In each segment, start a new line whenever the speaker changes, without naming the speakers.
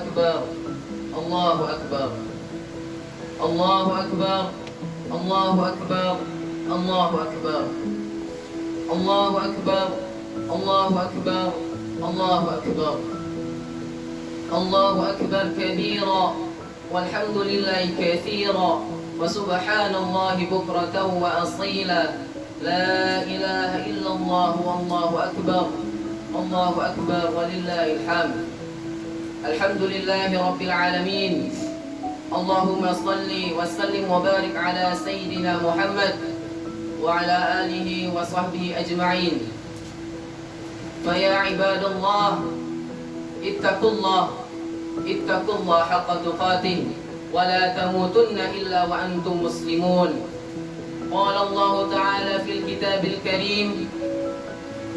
أكبر الله أكبر الله أكبر الله أكبر الله أكبر الله أكبر الله أكبر الله أكبر الله أكبر كبيرا والحمد لله كثيرا وسبحان الله بكرة وأصيلا لا إله إلا الله والله أكبر الله أكبر ولله الحمد الحمد لله رب العالمين اللهم صل وسلم وبارك على سيدنا محمد وعلى آله وصحبه أجمعين فيا عباد الله اتقوا الله حق تقاته ولا تموتن إلا وأنتم مسلمون قال الله تعالى في الكتاب الكريم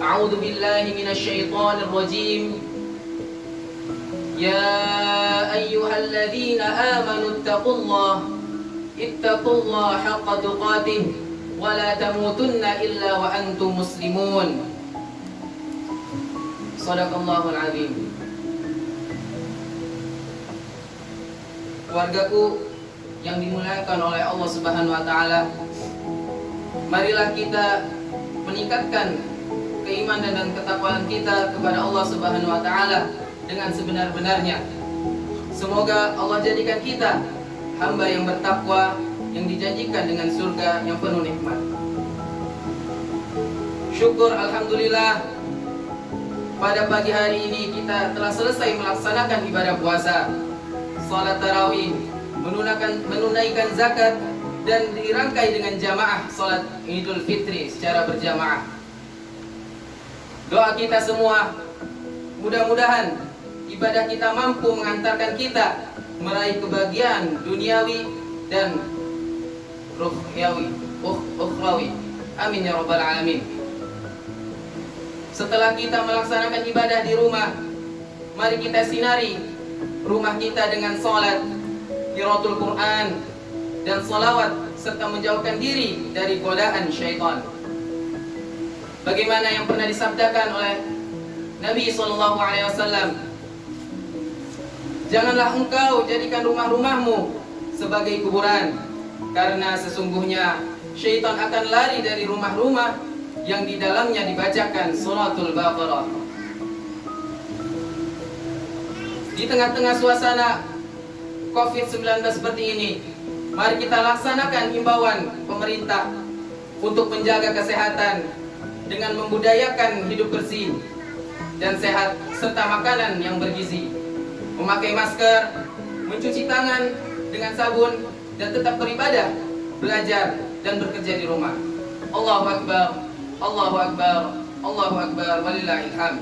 أعوذ بالله من الشيطان الرجيم يا أيها الذين آمنوا اتقوا الله حق تقاته ولا تموتن إلا وأنتم مسلمون صدق الله العظيم. Keluargaku yang dimuliakan oleh Allah Subhanahu wa taala, marilah kita meningkatkan keimanan dan ketakwaan kita kepada Allah Subhanahu wa taala dengan sebenar-benarnya. Semoga Allah jadikan kita hamba yang bertakwa, yang dijanjikan dengan surga yang penuh nikmat. Syukur alhamdulillah, pada pagi hari ini kita telah selesai melaksanakan ibadah puasa, salat tarawih, menunaikan zakat, dan dirangkai dengan jamaah salat Idul Fitri secara berjamaah. Doa kita semua, mudah-mudahan ibadah kita mampu mengantarkan kita meraih kebahagiaan duniawi dan ukhrawi. Amin ya rabbal alamin. Setelah kita melaksanakan ibadah di rumah, mari kita sinari rumah kita dengan salat, qiraatul Quran, dan salawat, serta menjauhkan diri dari godaan syaitan. Bagaimana yang pernah disabdakan oleh Nabi SAW, janganlah engkau jadikan rumah-rumahmu sebagai kuburan, karena sesungguhnya syaitan akan lari dari rumah-rumah yang di dalamnya dibacakan suratul Baqarah. Di tengah-tengah suasana COVID-19 seperti ini, mari kita laksanakan himbauan pemerintah untuk menjaga kesehatan dengan membudayakan hidup bersih dan sehat, serta makanan yang bergizi, memakai masker, mencuci tangan dengan sabun, dan tetap beribadah, belajar, dan bekerja di rumah. Allahu Akbar, Allahu Akbar, Allahu Akbar, walillahil hamd.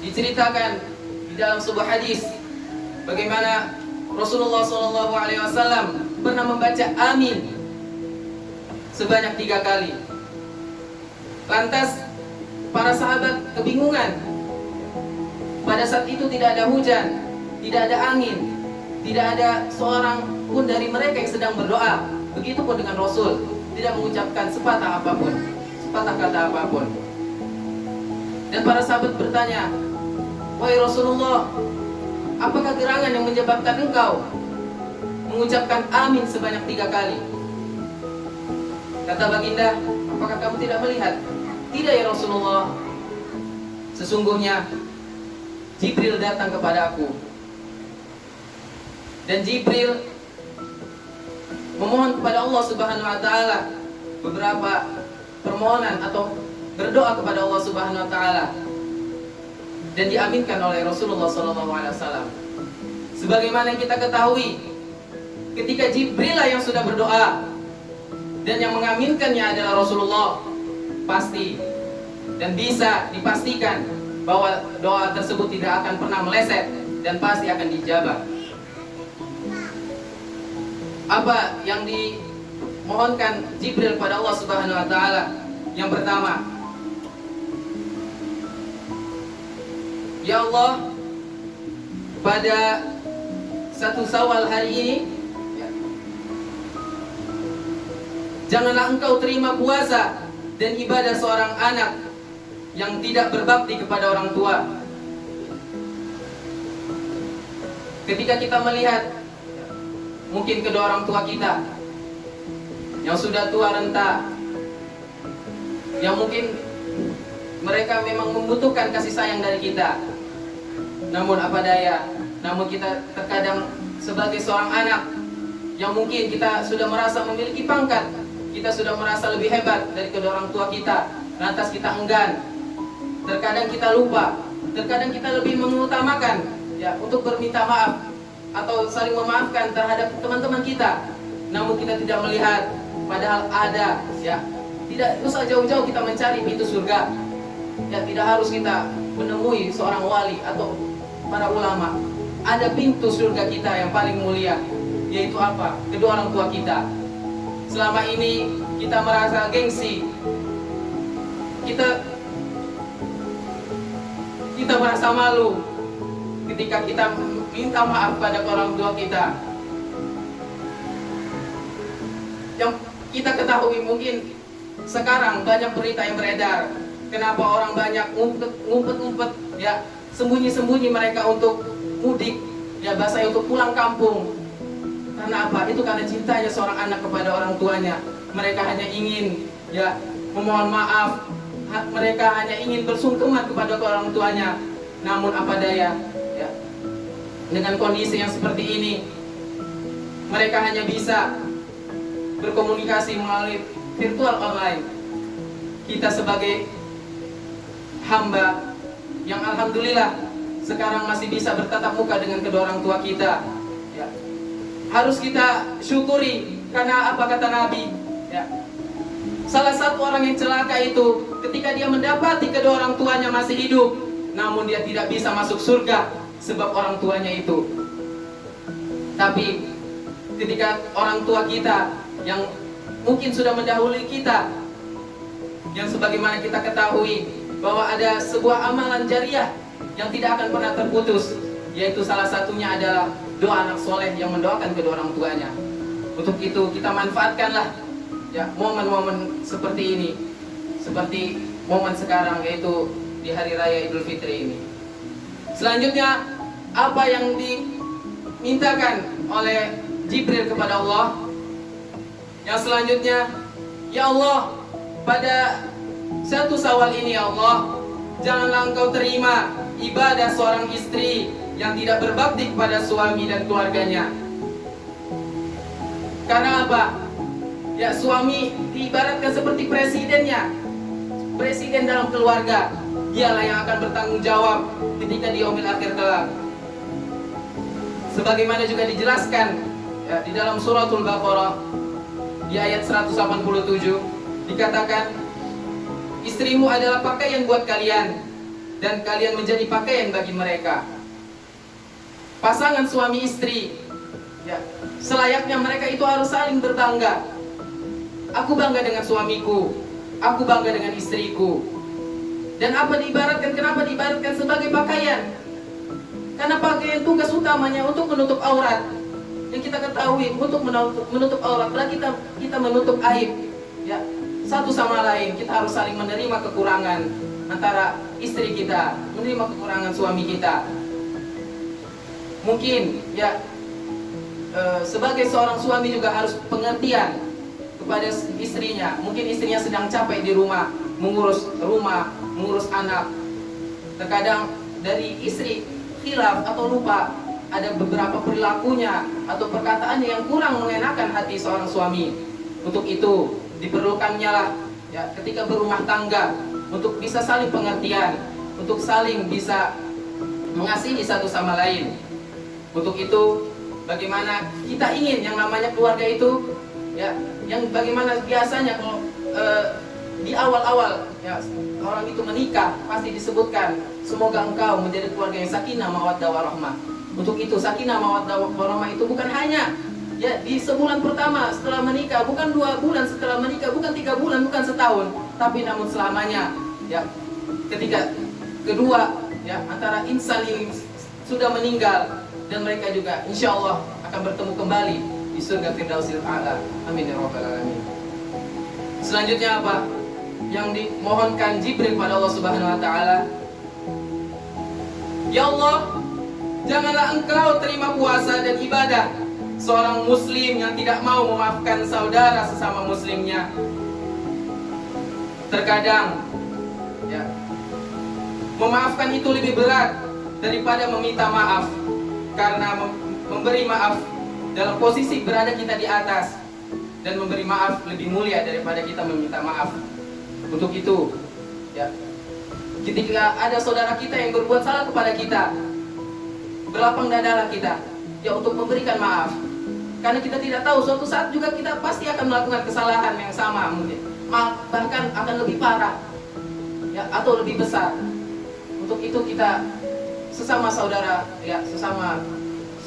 Diceritakan di dalam sebuah hadis bagaimana Rasulullah SAW pernah membaca amin sebanyak 3 kali. Lantas para sahabat kebingungan. Pada saat itu tidak ada hujan, tidak ada angin, tidak ada seorang pun dari mereka yang sedang berdoa. Begitupun dengan Rasul, tidak mengucapkan sepatah kata apapun. Dan para sahabat bertanya, wahai Rasulullah, apakah gerangan yang menyebabkan engkau mengucapkan amin sebanyak 3 kali? Kata baginda, apakah kamu tidak melihat? Tidak ya Rasulullah, sesungguhnya Jibril datang kepada aku, dan Jibril memohon kepada Allah Subhanahu wa taala beberapa permohonan atau berdoa kepada Allah Subhanahu wa taala, dan diaminkan oleh Rasulullah SAW. Sebagaimana yang kita ketahui, ketika Jibril yang sudah berdoa dan yang mengaminkannya adalah Rasulullah, pasti dan bisa dipastikan bahwa doa tersebut tidak akan pernah meleset dan pasti akan dijabah. Apa yang dimohonkan Jibril pada Allah Subhanahu wa taala? Yang pertama, ya Allah, pada 1 Syawal hari ini, janganlah engkau terima puasa dan ibadah seorang anak yang tidak berbakti kepada orang tua. Ketika kita melihat mungkin kedua orang tua kita yang sudah tua renta, yang mungkin mereka memang membutuhkan kasih sayang dari kita, namun apa daya, namun kita terkadang sebagai seorang anak yang mungkin kita sudah merasa memiliki pangkat, kita sudah merasa lebih hebat dari kedua orang tua kita, lantas kita enggan. Terkadang kita lupa, terkadang kita lebih mengutamakan ya untuk berminta maaf atau saling memaafkan terhadap teman-teman kita, namun kita tidak melihat padahal ada ya. Tidak usah jauh-jauh kita mencari pintu surga ya, tidak harus kita menemui seorang wali atau para ulama. Ada pintu surga kita yang paling mulia, yaitu apa? Kedua orang tua kita. Selama ini kita merasa gengsi, kita merasa malu ketika kita minta maaf pada orang tua kita. Yang kita ketahui mungkin sekarang banyak berita yang beredar, kenapa orang banyak ngumpet-ngumpet ya, sembunyi-sembunyi mereka untuk mudik ya, bahasanya untuk pulang kampung. Karena apa? Itu karena cintanya seorang anak kepada orang tuanya. Mereka hanya ingin ya memohon maaf, mereka hanya ingin bersungkeman kepada orang tuanya. Namun apa daya ya, dengan kondisi yang seperti ini mereka hanya bisa berkomunikasi melalui virtual online. Kita sebagai hamba yang alhamdulillah sekarang masih bisa bertatap muka dengan kedua orang tua kita ya, harus kita syukuri. Karena apa kata Nabi ya, salah satu orang yang celaka itu ketika dia mendapati kedua orang tuanya masih hidup, namun dia tidak bisa masuk surga sebab orang tuanya itu. Tapi ketika orang tua kita yang mungkin sudah mendahului kita, yang sebagaimana kita ketahui bahwa ada sebuah amalan jariah yang tidak akan pernah terputus, yaitu salah satunya adalah doa anak soleh yang mendoakan kedua orang tuanya. Untuk itu kita manfaatkanlah ya momen-momen seperti ini, seperti momen sekarang, yaitu di hari raya Idul Fitri ini. Selanjutnya apa yang dimintakan oleh Jibril kepada Allah? Yang selanjutnya, ya Allah, pada 1 Syawal ini ya Allah, janganlah Engkau terima ibadah seorang istri yang tidak berbakti kepada suami dan keluarganya. Karena apa? Ya, suami diibaratkan seperti presidennya, presiden dalam keluarga. Dialah yang akan bertanggung jawab ketika di yaumil akhir kelak. Sebagaimana juga dijelaskan ya, di dalam suratul Baqarah di ayat 187 dikatakan, istrimu adalah pakaian buat kalian dan kalian menjadi pakaian bagi mereka. Pasangan suami istri ya, selayaknya mereka itu harus saling berbangga. Aku bangga dengan suamiku, aku bangga dengan istriku. Dan apa diibaratkan? Kenapa diibaratkan sebagai pakaian? Karena pakaian tugas utamanya untuk menutup aurat. Yang kita ketahui untuk menutup aurat, berarti kita menutup aib ya, satu sama lain. Kita harus saling menerima kekurangan antara istri kita, menerima kekurangan suami kita. Mungkin ya sebagai seorang suami juga harus pengertian kepada istrinya. Mungkin istrinya sedang capek di rumah, mengurus rumah, mengurus anak. Terkadang dari istri khilaf atau lupa, ada beberapa perilakunya atau perkataannya yang kurang mengenakan hati seorang suami. Untuk itu diperlukannya lah ya, ketika berumah tangga, untuk bisa saling pengertian, untuk saling bisa mengasihi satu sama lain. Untuk itu bagaimana kita ingin yang namanya keluarga itu ya, yang bagaimana biasanya kalau di awal-awal ya, orang itu menikah pasti disebutkan, semoga engkau menjadi keluarga yang sakinah mawaddah warahmah. Untuk itu sakinah mawaddah warahmah itu bukan hanya ya di sebulan pertama setelah menikah, bukan 2 bulan setelah menikah, bukan 3 bulan, bukan setahun, tapi namun selamanya ya. Ketika kedua ya, antara insan ini sudah meninggal dan mereka juga insya Allah akan bertemu kembali di surga Firdausil A'la. Amin ya rabbal alamin. Selanjutnya apa yang dimohonkan Jibril pada Allah Subhanahu wa taala? Ya Allah, Janganlah engkau terima puasa dan ibadah seorang muslim yang tidak mau memaafkan saudara sesama muslimnya. Terkadang ya, memaafkan itu lebih berat daripada meminta maaf, karena memberi maaf dalam posisi berada kita di atas, dan memberi maaf lebih mulia daripada kita meminta maaf. Untuk itu ya, ketika ada saudara kita yang berbuat salah kepada kita, berlapang dadalah kita ya untuk memberikan maaf, karena kita tidak tahu suatu saat juga kita pasti akan melakukan kesalahan yang sama, mungkin bahkan akan lebih parah ya, atau lebih besar. Untuk itu kita sesama saudara ya, sesama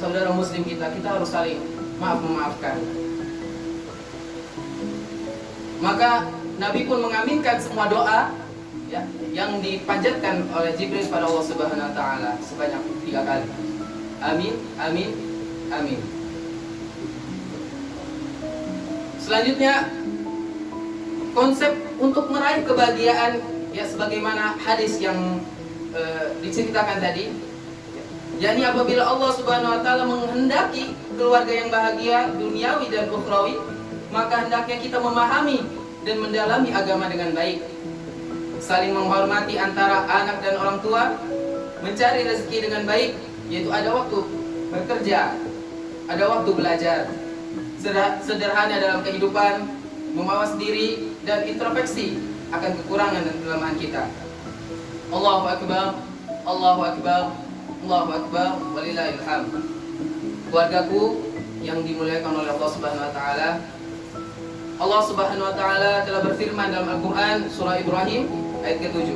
saudara muslim kita harus saling memaafkan. Maka Nabi pun mengaminkan semua doa ya, yang dipanjatkan oleh Jibril pada Allah Subhanahu wa taala sebanyak 3 kali. Amin, amin, amin. Selanjutnya, konsep untuk meraih kebahagiaan ya, sebagaimana hadis yang diceritakan tadi, yakni apabila Allah Subhanahu wa taala menghendaki keluarga yang bahagia duniawi dan ukhrawi, maka hendaknya kita memahami dan mendalami agama dengan baik, saling menghormati antara anak dan orang tua, mencari rezeki dengan baik, yaitu ada waktu bekerja, ada waktu belajar, sederhana dalam kehidupan, memawas diri dan introspeksi akan kekurangan dan kelemahan kita. Allahu Akbar, Allahu Akbar, Allahu Akbar, walillahil hamd. Keluargaku yang dimuliakan oleh Allah Subhanahu wa taala, Allah Subhanahu wa taala telah berfirman dalam Al-Qur'an surah Ibrahim ayat ke-7.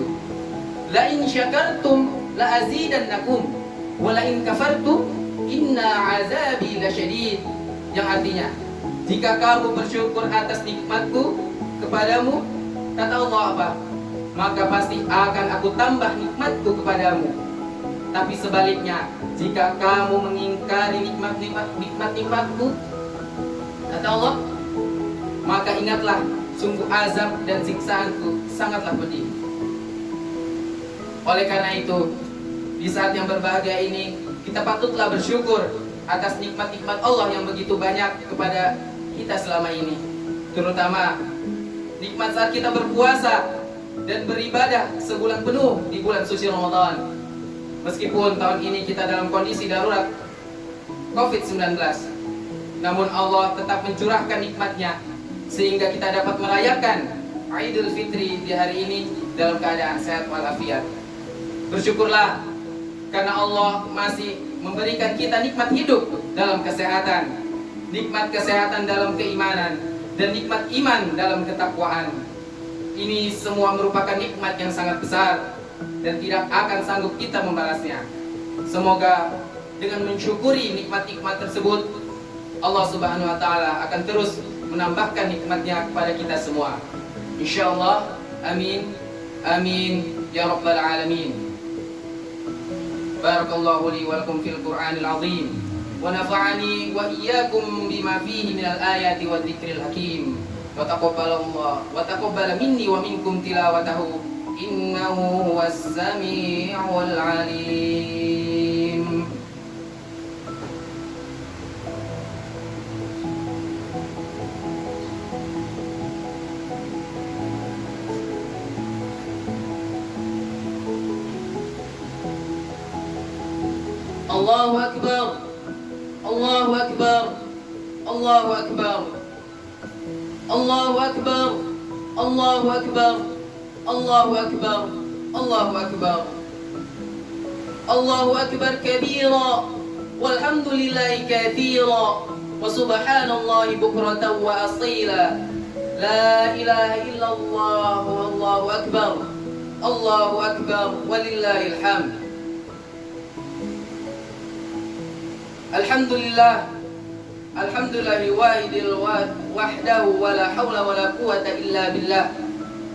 La in syakartum la azidannakum wa la in kafartum inna azabi lasyadid. Yang artinya, jika kamu bersyukur atas nikmatku kepadamu, kata Allah apa? Maka pasti akan aku tambah nikmatku kepadamu. Tapi sebaliknya, jika kamu mengingkari nikmat-nikmatku, kata Allah, maka ingatlah, sungguh azab dan siksaanku sangatlah pedih. Oleh karena itu, di saat yang berbahagia ini, kita patutlah bersyukur atas nikmat-nikmat Allah yang begitu banyak kepada kita selama ini. Terutama nikmat saat kita berpuasa dan beribadah sebulan penuh di bulan suci Ramadan. Meskipun tahun ini kita dalam kondisi darurat COVID-19, namun Allah tetap mencurahkan nikmatnya sehingga kita dapat merayakan Idul Fitri di hari ini dalam keadaan sehat walafiat. Bersyukurlah karena Allah masih memberikan kita nikmat hidup dalam kesehatan, nikmat kesehatan dalam keimanan, dan nikmat iman dalam ketakwaan. Ini semua merupakan nikmat yang sangat besar dan tidak akan sanggup kita membalasnya. Semoga dengan mensyukuri nikmat-nikmat tersebut, Allah Subhanahu wa taala akan terus menambahkan nikmatnya kepada kita semua. Insyaallah, amin, amin ya rabbal alamin. Barakallahu li wa lakum fil Qur'anil azim wa nafa'ani wa iyyakum bima fihi minal ayati wa dzikril hakim. Wa taqabbala minni wa minkum tilawatahu innahu huwas sami'ul alim. Allahu Akbar, Allahu Akbar, Allahu Akbar, Allahu Akbar, Allahu Akbar, Allahu Akbar, Allahu Akbar, Allahu Akbar kabira, walhamdulillahi kathira, wa subhanallahi bukratan wa asila, la ilaha illallah, wallahu akbar, Allahu Akbar, walillahil hamd. Alhamdulillah, alhamdulillahi wahidil wahdahu wa la hawla wa la quwata illa billah.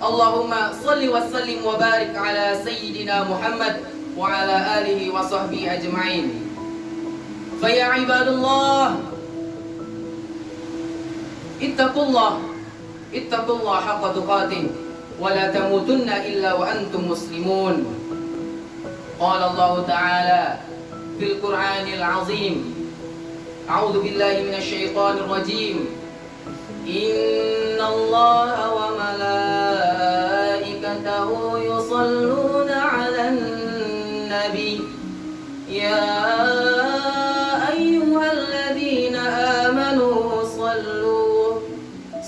Allahumma salli wa sallim wa barik ala sayyidina Muhammad wa ala alihi wa sahbihi ajma'in. Fa ya ibadallah, ittaqullah haqqa tuqatih wa la tamutunna illa wa antum muslimun. Qala Allah ta'ala في القرآن العظيم. أعوذ بالله من الشيطان الرجيم. إن الله وملائكته يصلون على النبي يا أيها الذين آمنوا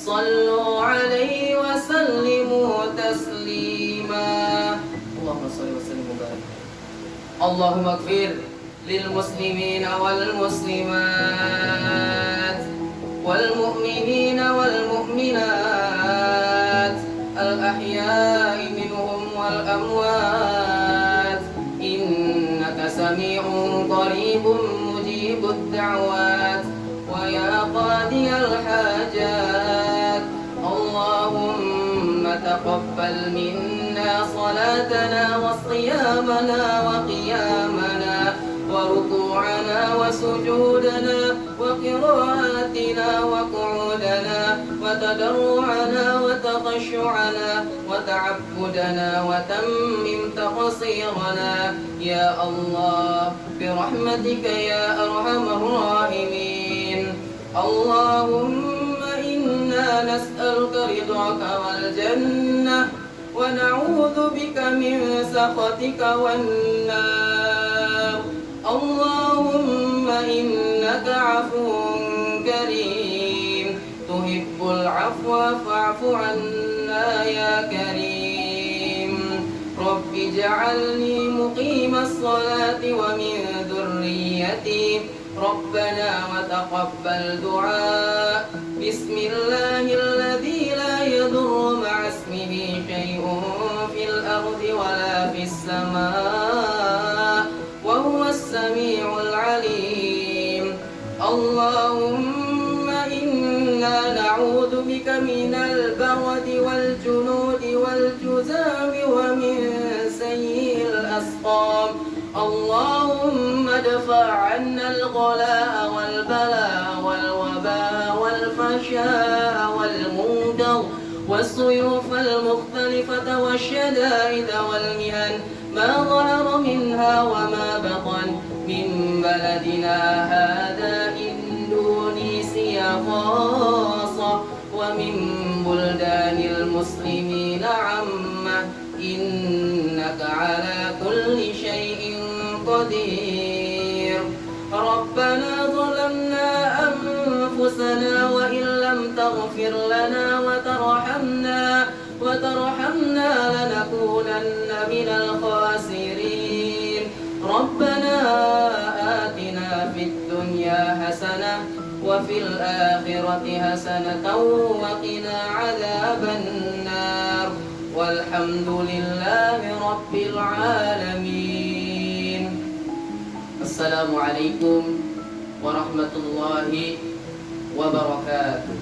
صلوا عليه وسلموا تسليما. اللهم صل وسلم وبارك. اللهم اغفر للمسلمين والمسلمات والمؤمنين والمؤمنات الأحياء منهم والأموات إنك سميع قريب مجيب الدعوات ويا قاضي الحاجات. اللهم تقبل منا صلاتنا وصيامنا وقيامنا وركوعنا وسجودنا وقراءاتنا وقعودنا وتضرعنا وتخشعنا وتعبدنا وتمم تقصيرنا يا الله برحمتك يا أرحم الراحمين. اللهم إنا نسألك رضاك والجنة ونعوذ بك من سخطك والنار. اللهم إنك عفو كريم تحب العفو فاعف عنا يا كريم. رب اجعلني مقيم الصلاة ومن ذريتي ربنا وتقبل دعاء. بسم الله الذي لا يضر مع اسمه شيء في الأرض ولا في السماء وهو السميع العليم. اللهم إنا نعوذ بك من البرد والجنود والجذام ومن سيء الأسقام. اللهم ادفع عنا الغلاء والبلاء والوباء والفحشاء والمنكر والسيوف المختلفة والشدائد والمهن ما ظهر منها وما بطن من بلدنا هذا إندونيسيا خاصة ومن بلدان المسلمين عامة إنك على كل شيء قدير. ربنا ظلمنا أنفسنا وإن لم تغفر لنا وترحمنا لنكونن من الخاسرين. ربنا آتنا في الدنيا حسنة وفي الآخرة حسنة وقنا عذاب النار والحمد لله رب العالمين. السلام عليكم warahmatullahi wabarakatuh.